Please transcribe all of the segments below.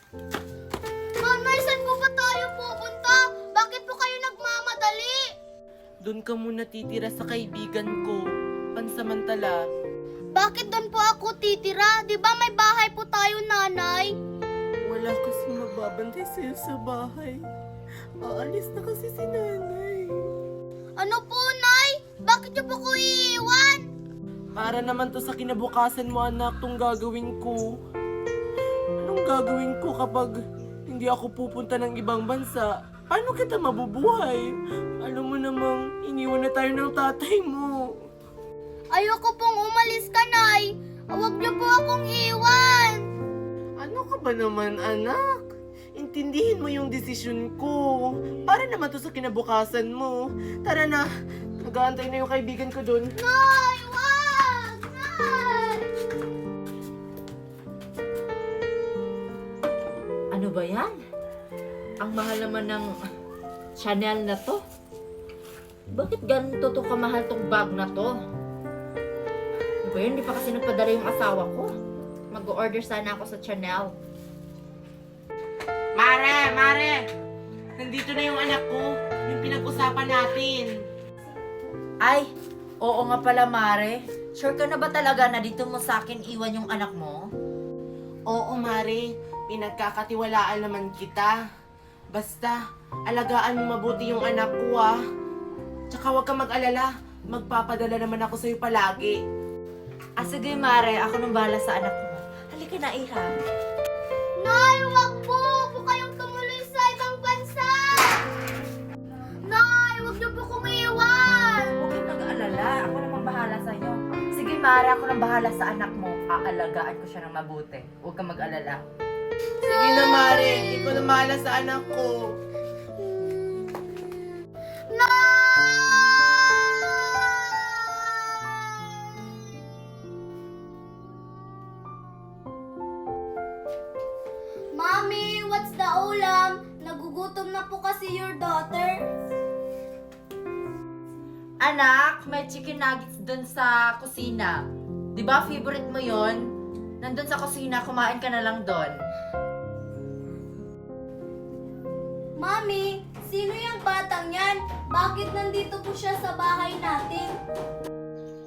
Nanay, saan po ba tayo pupunta? Bakit po kayo nagmamadali? Doon ka muna titira sa kaibigan ko. Pansamantala. Bakit doon po ako titira? Di ba may bahay po tayo, nanay? Wala kasi magbabantay sa'yo sa bahay. Aalis na kasi si nanay. Ano po, nay? Bakit niyo po ko iiwan? Para naman to sa kinabukasan mo, anak, tong gagawin ko. Anong gagawin ko kapag hindi ako pupunta ng ibang bansa? Paano kita mabubuhay? Alam mo namang iniwan na tayo ng tatay mo. Ayoko pong umalis ka, nay. Huwag niyo po akong iwan. Ano ka ba naman, anak? Intindihin mo yung desisyon ko. Para naman to sa kinabukasan mo. Tara na. Nag-aantay na yung kaibigan ko doon. Nay, wag! Nay! Ano ba yan? Ang mahal naman ng Chanel na to. Bakit ganito to kamahal tong bag na to? Ano ba yun? Hindi pa kasi nagpadala yung asawa ko. Mag-order sana ako sa Chanel. Mare! Nandito na yung anak ko. Yung pinag-usapan natin. Ay, oo nga pala, Mare. Sure ka na ba talaga na dito mo sa akin iwan yung anak mo? Oo, Mare. Pinagkakatiwalaan naman kita. Basta, alagaan mo mabuti yung anak ko, ah. Tsaka huwag kang mag-alala. Magpapadala naman ako sa'yo palagi. Ah, sige, Mare. Ako nang bahala sa anak mo. Halika na, Ira. Nay, wag po! Huwag po kayong tumuloy sa ibang bansa! Nay, wag niyo po kong iwan! Huwag kang mag-alala. Ako namang bahala sa'yo. Sige, Mare. Ako nang bahala sa anak mo. Aalagaan ko siya ng mabuti. Huwag kang mag-alala. Sige na, Mare. Ikaw na mahala sa anak ko. Mommy, what's the ulam? Nagugutom na po kasi your daughter. Anak, may chicken nuggets dun sa kusina. Di ba favorite mo yon? Nandun sa kusina, kumain ka na lang doon. Mommy, sino yung batang yan? Bakit nandito po siya sa bahay natin?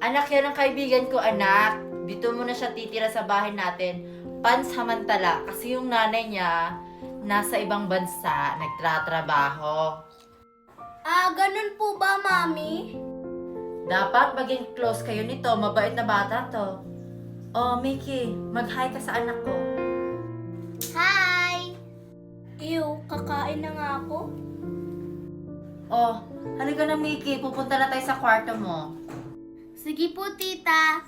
Anak, yan ang kaibigan ko, anak. Dito muna siya titira sa bahay natin. Pansamantala, kasi yung nanay niya nasa ibang bansa, nagtratrabaho. Ah, ganun po ba, Mommy? Dapat maging close kayo nito, mabait na bata to. Oh, Mickey, mag-hi ka sa anak ko. Hi! Ew, kakain na nga ako. Oh, halika na, Mickey. Pupunta na tayo sa kwarto mo. Sige po, tita.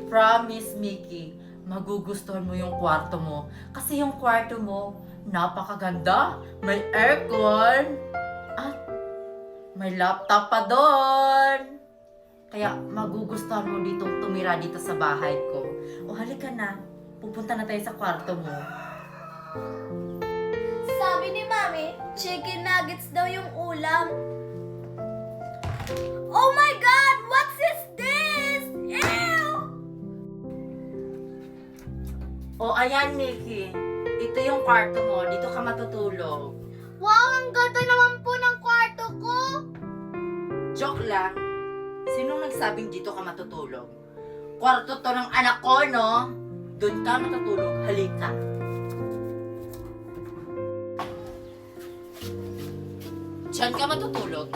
Promise, Mickey, magugustuhan mo yung kwarto mo. Kasi yung kwarto mo, napakaganda. May aircon. At may laptop pa doon. Kaya magugustuhan mo ditong tumira dito sa bahay ko. O halika na, pupunta na tayo sa kwarto mo. Sabi ni Mami, chicken nuggets daw yung ulam. Oh my God! What is this? Ew! O ayan, Mickey. Ito yung kwarto mo. Dito ka matutulog. Wow, ang ganda naman po ng kwarto ko. Joke lang. Sinong nagsabing dito ka matutulog? Kwarto to ng anak ko, no? Doon ka matutulog. Halika. Diyan ka matutulog.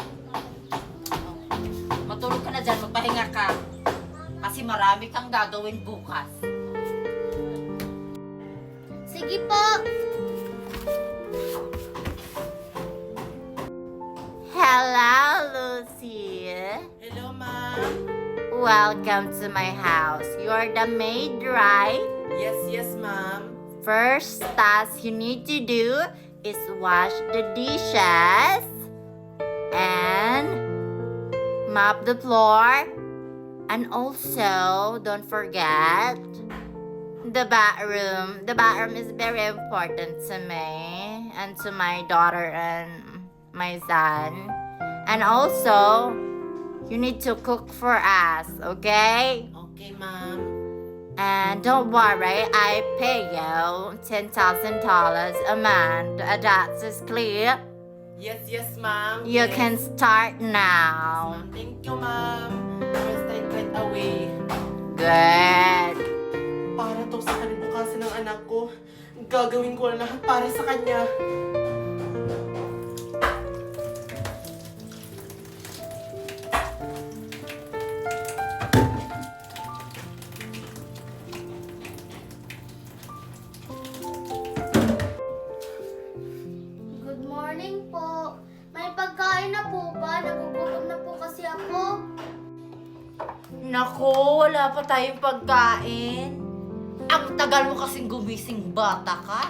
Matulog ka na dyan. Magpahinga ka. Kasi marami kang gagawin bukas. Sige po. Hello, Lucy. Hello, Ma. Welcome to my house. You're the maid, right? Yes, ma'am. First task you need to do is wash the dishes and mop the floor. And also, don't forget the bathroom. The bathroom is very important to me and to my daughter and my son. And also, you need to cook for us, okay? Okay, ma'am. And don't worry, I pay you $10,000 a month. That is clear. Yes, ma'am. You Yes. can start now. Thank you, ma'am. I'll start right away. Good. Para to sa kalibukasan ng anak ko. Gagawin ko na lahat para sa kanya. Good morning po. May pagkain na po ba? Nagugutom na po kasi ako. Naku, wala pa tayong pagkain. Ang tagal mo kasing gumising, bata ka.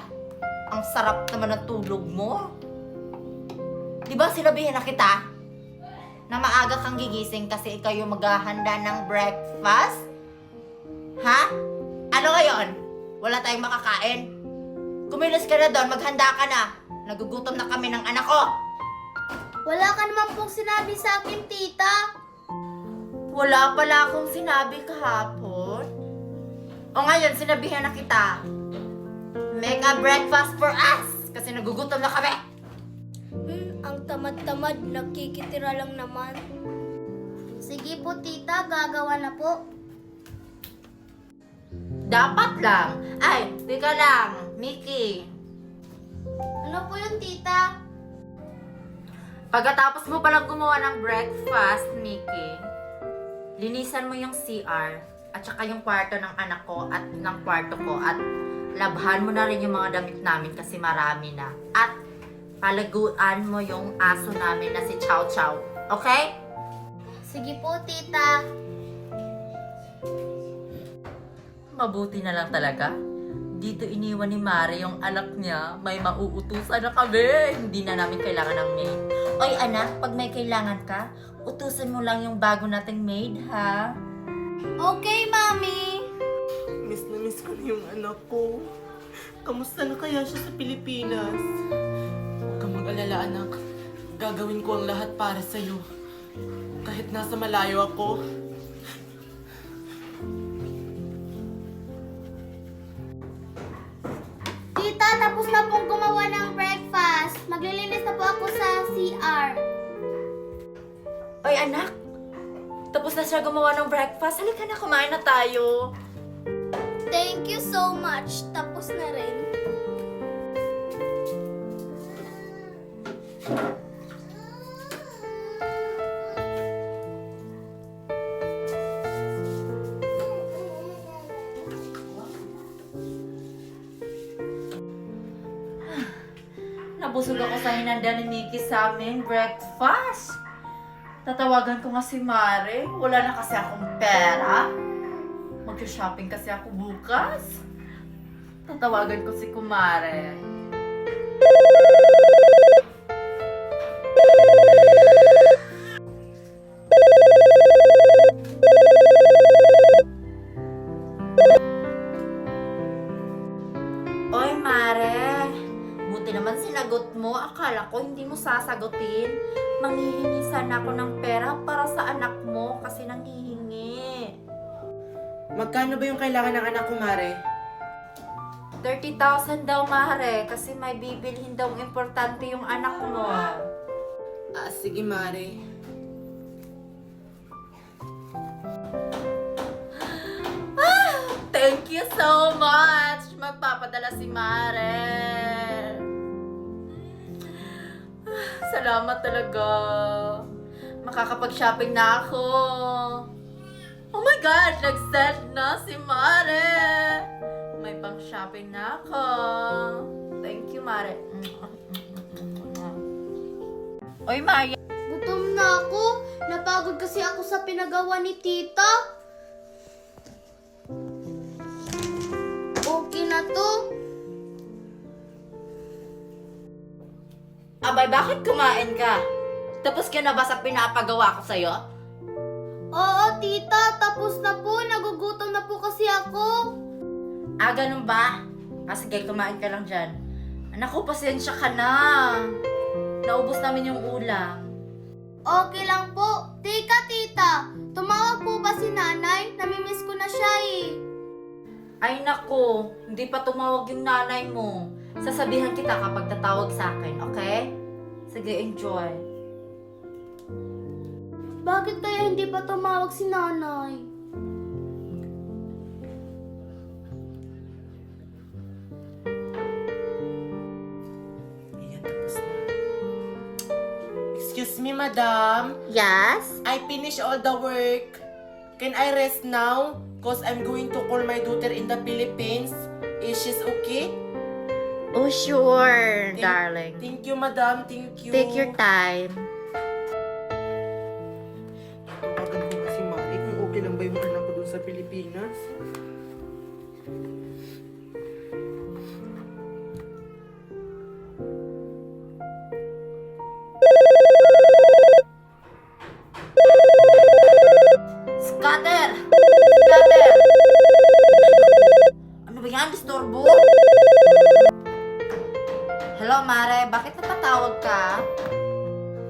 Ang sarap naman ng tulog mo. Di ba sinabihan na kita na maaga kang gigising kasi ikaw yung maghahanda ng breakfast? Ha? Ano ngayon? Wala tayong makakain? Kumilos ka na doon, maghanda ka na. Nagugutom na kami ng anak ko. Wala ka naman pong sinabi sa akin, tita. Wala pala akong sinabi kahapon. O ngayon, sinabihan na kita. Make a breakfast for us! Kasi nagugutom na kami. Ang tamad-tamad, nakikitira lang naman. Sige po, tita. Gagawa na po. Dapat lang. Ay, teka lang. Mickey. Ano po yun, tita? Pagkatapos mo palang gumawa ng breakfast, Mickey, linisan mo yung CR at saka yung kwarto ng anak ko at ng kwarto ko at labhan mo na rin yung mga damit namin kasi marami na. At palaguan mo yung aso namin na si Chow Chow. Okay? Sige po, tita. Mabuti na lang talaga. Dito iniwan ni Mare yung anak niya. May mauutusan na kami. Hindi na namin kailangan ng maid. Oy anak, pag may kailangan ka, utusan mo lang yung bago nating maid, ha? Okay, mami. Miss na miss ko na yung anak ko. Kamusta na kaya siya sa Pilipinas? Huwag kang mag-alala, anak. Gagawin ko ang lahat para sa'yo. Kahit nasa malayo ako. Tita, tapos na pong gumawa ng breakfast. Maglilinis na po ako sa CR. Oy anak, tapos na siya gumawa ng breakfast. Halika na, kumain na tayo. Thank you so much. Tapos na rin. Nabusog ako sa hinanda ni Mickey sa aming breakfast. Tatawagan ko nga si Mare. Wala na kasi akong pera. Mag-shopping kasi ako bukas. Tatawagan ko si Kumare. Oy, Mare. Buti naman sinagot mo. Akala ko hindi mo sasagutin. Manghihingi sana ako ng pera para sa anak mo kasi nanghihingi. Magkano ba yung kailangan ng anak ko, Mare? 30,000 daw, Mare, kasi may bibilhin daw importante yung anak mo. Sige, Mare. Thank you so much! Magpapadala si Mare. Salamat talaga. Makakapag-shopping na ako. Oh my God! Nag-send na si Mare. May pang-shopping na ako. Thank you, Mare. Oy, Maya. Gutom na ako. Napagod kasi ako sa pinagawa ni tita. Okay na to. Abay, bakit kumain ka? Tapos ka na ba sa pinapagawa ko sa'yo? Oo, tita. Tapos na po. Nagugutom na po kasi ako. Ah, ganun ba? Sige, kumain ka lang dyan. Anak ko, pasensya ka na. Naubos namin yung ulam. Okay lang po. Teka, tita. Tumawag po ba si nanay? Namimiss ko na siya eh. Ay nako, hindi pa tumawag yung nanay mo. Sasabihan kita kapag tatawag sa akin, okay? Sige, enjoy. Bakit kaya hindi pa tumawag si nanay? Ayan, tapos na. Excuse me, madam. Yes? I finished all the work. Can I rest now? Cause I'm going to call my daughter in the Philippines. Is she okay? Oh, sure, darling. Thank you, madam. Thank you. Take your time. Tawagan ko nga si Mari kung okay lang ba yung anak ko dun sa Pilipinas. Scatter! Scatter! Ano ba yan? Disturbo? Hello, Mare. Bakit napatawag ka?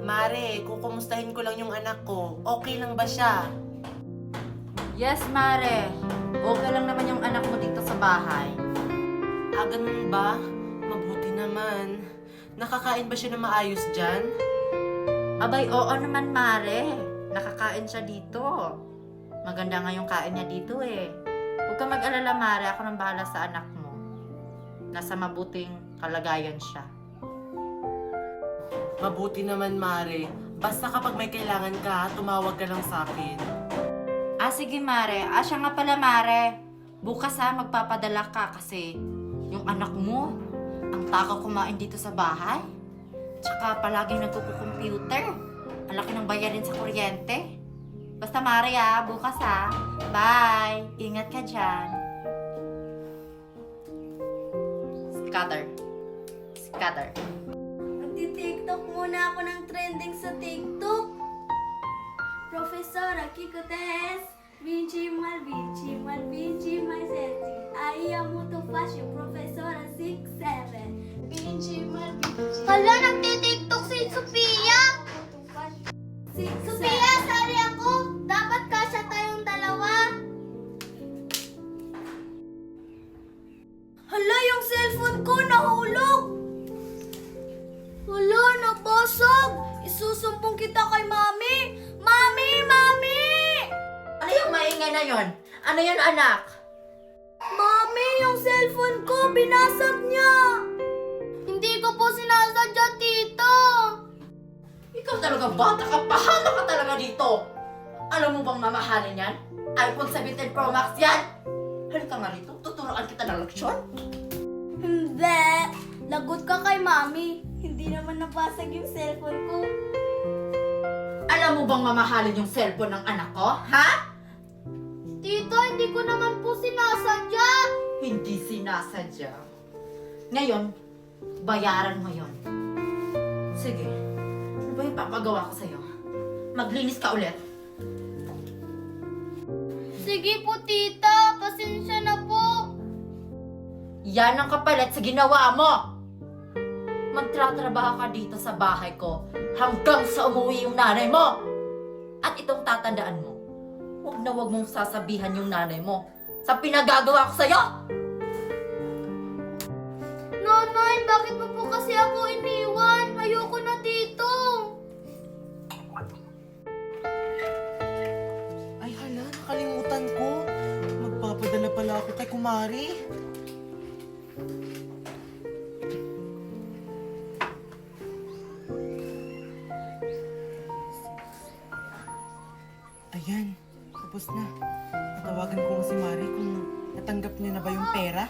Mare, kukumustahin ko lang yung anak ko. Okay lang ba siya? Yes, Mare. Okay lang naman yung anak mo dito sa bahay. Ah, ganun ba? Mabuti naman. Nakakain ba siya na maayos dyan? Abay, oo naman, Mare. Nakakain siya dito. Maganda nga yung kain niya dito eh. Huwag kang mag-alala, Mare. Ako nang bahala sa anak mo. Nasa mabuting kalagayan siya. Mabuti naman, Mare. Basta kapag may kailangan ka, tumawag ka lang sa akin. Ah, sige, Mare. Ah, siya nga pala, Mare. Bukas magpapadala ka kasi yung anak mo, ang takaw kumain dito sa bahay. Tsaka palaging nagkukumputer. Ang laki ng bayarin sa kuryente. Basta, Mare, bukas Bye! Ingat ka dyan. Scatter. Scatter. Magti-TikTok muna ako ng trending sa TikTok. Profesora Kiko Tess, Vinci mal, sexy. Ay, amo to fashion, Profesora 6'7". Vinci mal, Hala, nagti-TikTok si Sophia! Sophia, sali ako! Dapat kasya tayong dalawa. Hala, yung cellphone ko nahulog! Hala, nabasag! Isusumbong kita kay Mami! Mami! Mami! Ano yung maingay na yon? Ano yun, anak? Mami, yung cellphone ko, binasag niya! Hindi ko po sinasadya, tito! Ikaw talaga bata ka, pahala ka talaga dito. Alam mo bang mamahalin yan? iPhone 17 Pro Max yan. Halika nga rito, tuturuan kita ng leksyon. Hindi! Lagot ka kay Mami. Hindi naman nabasag yung cellphone ko. Alam mo bang mamahalin yung cellphone ng anak ko, ha? Tito, hindi ko naman po sinasadya! Hindi sinasadya. Ngayon, bayaran mo yon. Sige, ano ba yung papagawa ko sa'yo? Maglinis ka ulit. Sige po, tita. Pasensya na po. Yan ang kapalit sa ginawa mo! Magtratrabaho ka dito sa bahay ko hanggang sa umuwi yung nanay mo! At itong tatandaan mo, huwag mong sasabihan yung nanay mo sa pinagagawa ko sa'yo! Nanay, bakit mo po kasi ako iniwan? Ayoko na dito. Ay, hala, nakalimutan ko. Magpapadala pala ako kay Kumari. Ayan, tapos na. Tatawagan ko nga si Mari kung natanggap niya na ba yung pera.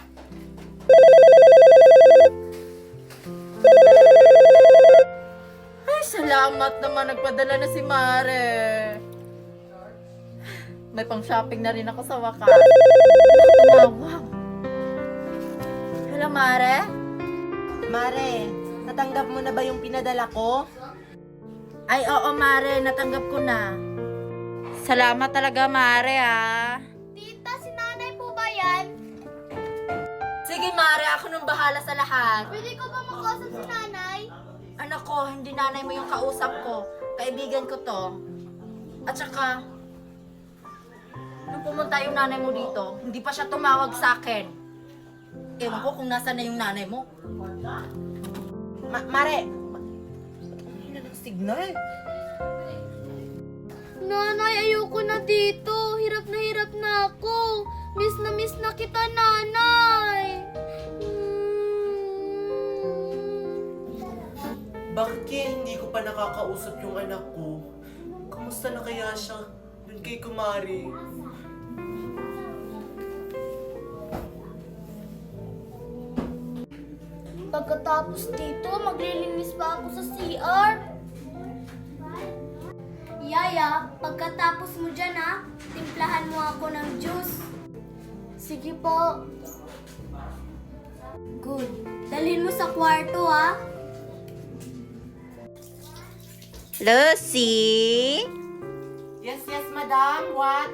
Ay, salamat naman nagpadala na si Mare. May pang-shopping na rin ako sa wakas. Tumawag. Hello, Mare? Mare, natanggap mo na ba yung pinadala ko? Ay, oo, Mare. Natanggap ko na. Salamat talaga, Mare, Tita, si nanay po ba yan? Sige, Mare. Ako nang bahala sa lahat. Pwede ko ba makausap si nanay? Anak ko, hindi nanay mo yung kausap ko. Kaibigan ko to. At saka, ano nung pumunta yung nanay mo dito, hindi pa siya tumawag sa akin. Ewan ko kung nasaan na yung nanay mo. Mare! Hindi na ng signal. Nanay, ayoko na dito. Hirap na ako. Miss na kita, nanay. Bakit kaya hindi ko pa nakakausap yung anak ko? Kamusta na kaya siya dun kay Kumari? Pagkatapos dito, maglilinis pa ako sa CR. Yaya, pagkatapos mo dyan ha, timplahan mo ako ng juice. Sige po. Good. Dalhin mo sa kwarto ha. Lucy, Yes, madam. What?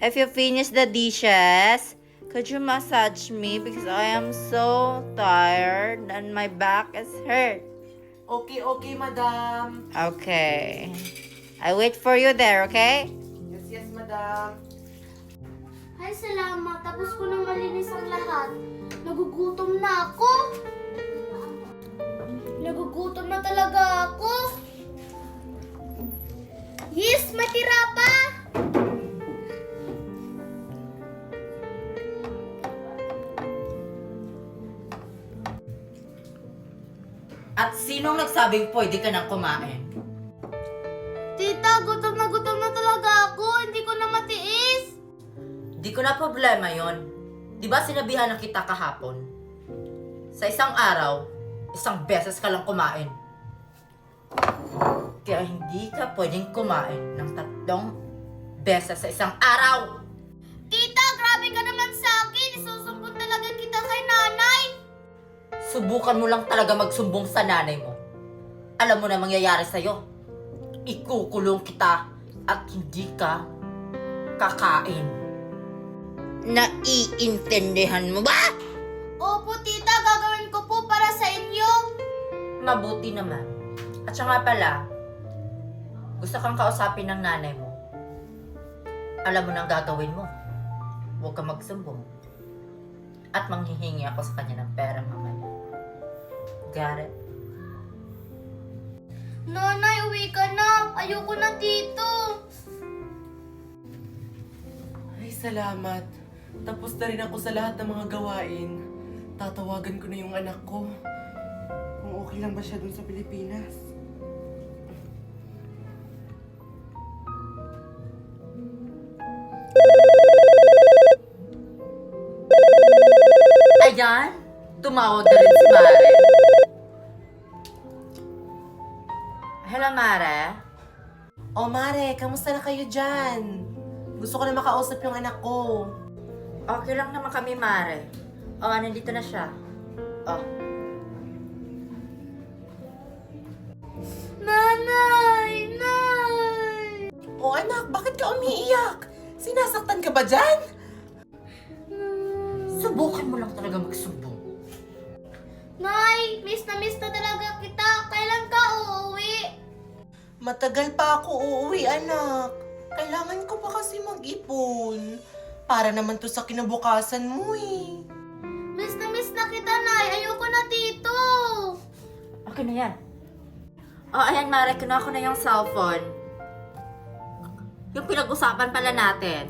if you finish the dishes, could you massage me because I am so tired and my back is hurt? Okay, madam. Okay. I wait for you there, okay? Yes, madam. Ay, salamat. Tapos ko na malinis ang lahat. Nagugutom na ako. Nagugutom na talaga ako. Yes, matira pa. At sinong nagsabing pwede ka nang kumain? Tita, gutom na talaga ako. Hindi ko na matiis. Di ko na problema yon. Di ba sinabihan na kita kahapon? Sa isang araw, isang beses ka lang kumain. Kaya hindi ka pwedeng kumain ng 3 beses sa isang araw. Tita, grabe ka naman sa akin. Isusumbong talaga kita kay nanay. Subukan mo lang talaga magsumbong sa nanay mo. Alam mo na mangyayari sa'yo. Ikukulong kita at hindi ka kakain. Naiintindihan mo ba? Opo, tita. Gagawin ko po para sa inyo. Mabuti naman. At siya nga pala, gusto kang kausapin ng nanay mo. Alam mo nang gagawin mo. Huwag kang magsumbong. At manghihingi ako sa kanya ng pera mamaya. Got it? Nanay, uwi ka na. Ayoko na dito. Ay, salamat. Tapos na rin ako sa lahat ng mga gawain. Tatawagan ko na yung anak ko. Kung okay lang ba siya dun sa Pilipinas. Ayan, tumawag na rin si Mare. Hello, Mare. Oh, Mare, kamusta na kayo dyan? Gusto ko na makausap yung anak ko. Okay lang naman kami, Mare. O, nandito na siya. Oh, Nanay! Nay! Oh, anak, bakit ka umiiyak? Sinasaktan ka ba dyan? subukan mo lang talaga magsumbong. Nay, miss na talaga kita. Kailan ka uuwi? Matagal pa ako uuwi, anak. Kailangan ko pa kasi mag-ipon. Para naman to sa kinabukasan mo eh. Miss na kita, Nay. Ayoko na dito. Okay na yan. Oh, ayan, Mare, kinuha ko na yung cellphone. Yung pinag-usapan pala natin.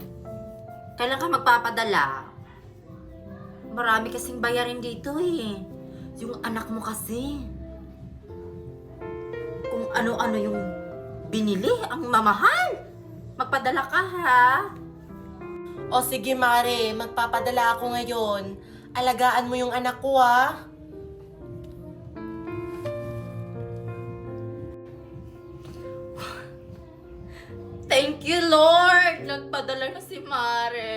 Kailan ka magpapadala? Marami kasing bayarin dito eh. Yung anak mo kasi. Kung ano-ano yung binili, ang mamahal. Magpadala ka ha. O sige, Mare, magpapadala ako ngayon. Alagaan mo yung anak ko, ha? Thank you, Lord! Nagpadala na si Mare.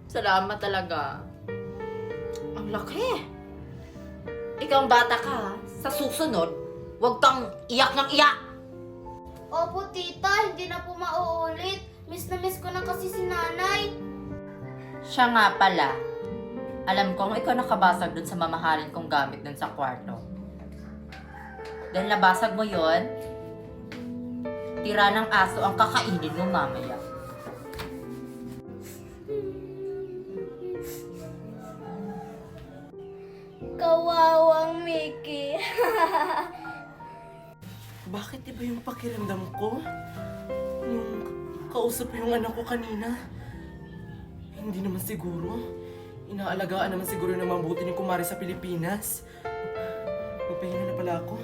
Salamat talaga. Ang laki. Ikaw ang bata ka, ha? Sa susunod, huwag kang iyak ng iyak. Opo, tita. Hindi na po mauulit. Miss ko na kasi si nanay. Siya nga pala. Alam kong ikaw nakabasag dun sa mamahalin kong gamit dun sa kwarto. Dahil nabasag mo yon, tira ng aso ang kakainin mo mamaya. Kawawang Mickey. Bakit iba yung pakiramdam ko? Yung kausap ko yung anak ko kanina. Hindi naman siguro. Inaalagaan naman siguro ng mabuti ni Kumari sa Pilipinas. Magpahinga na pala ako.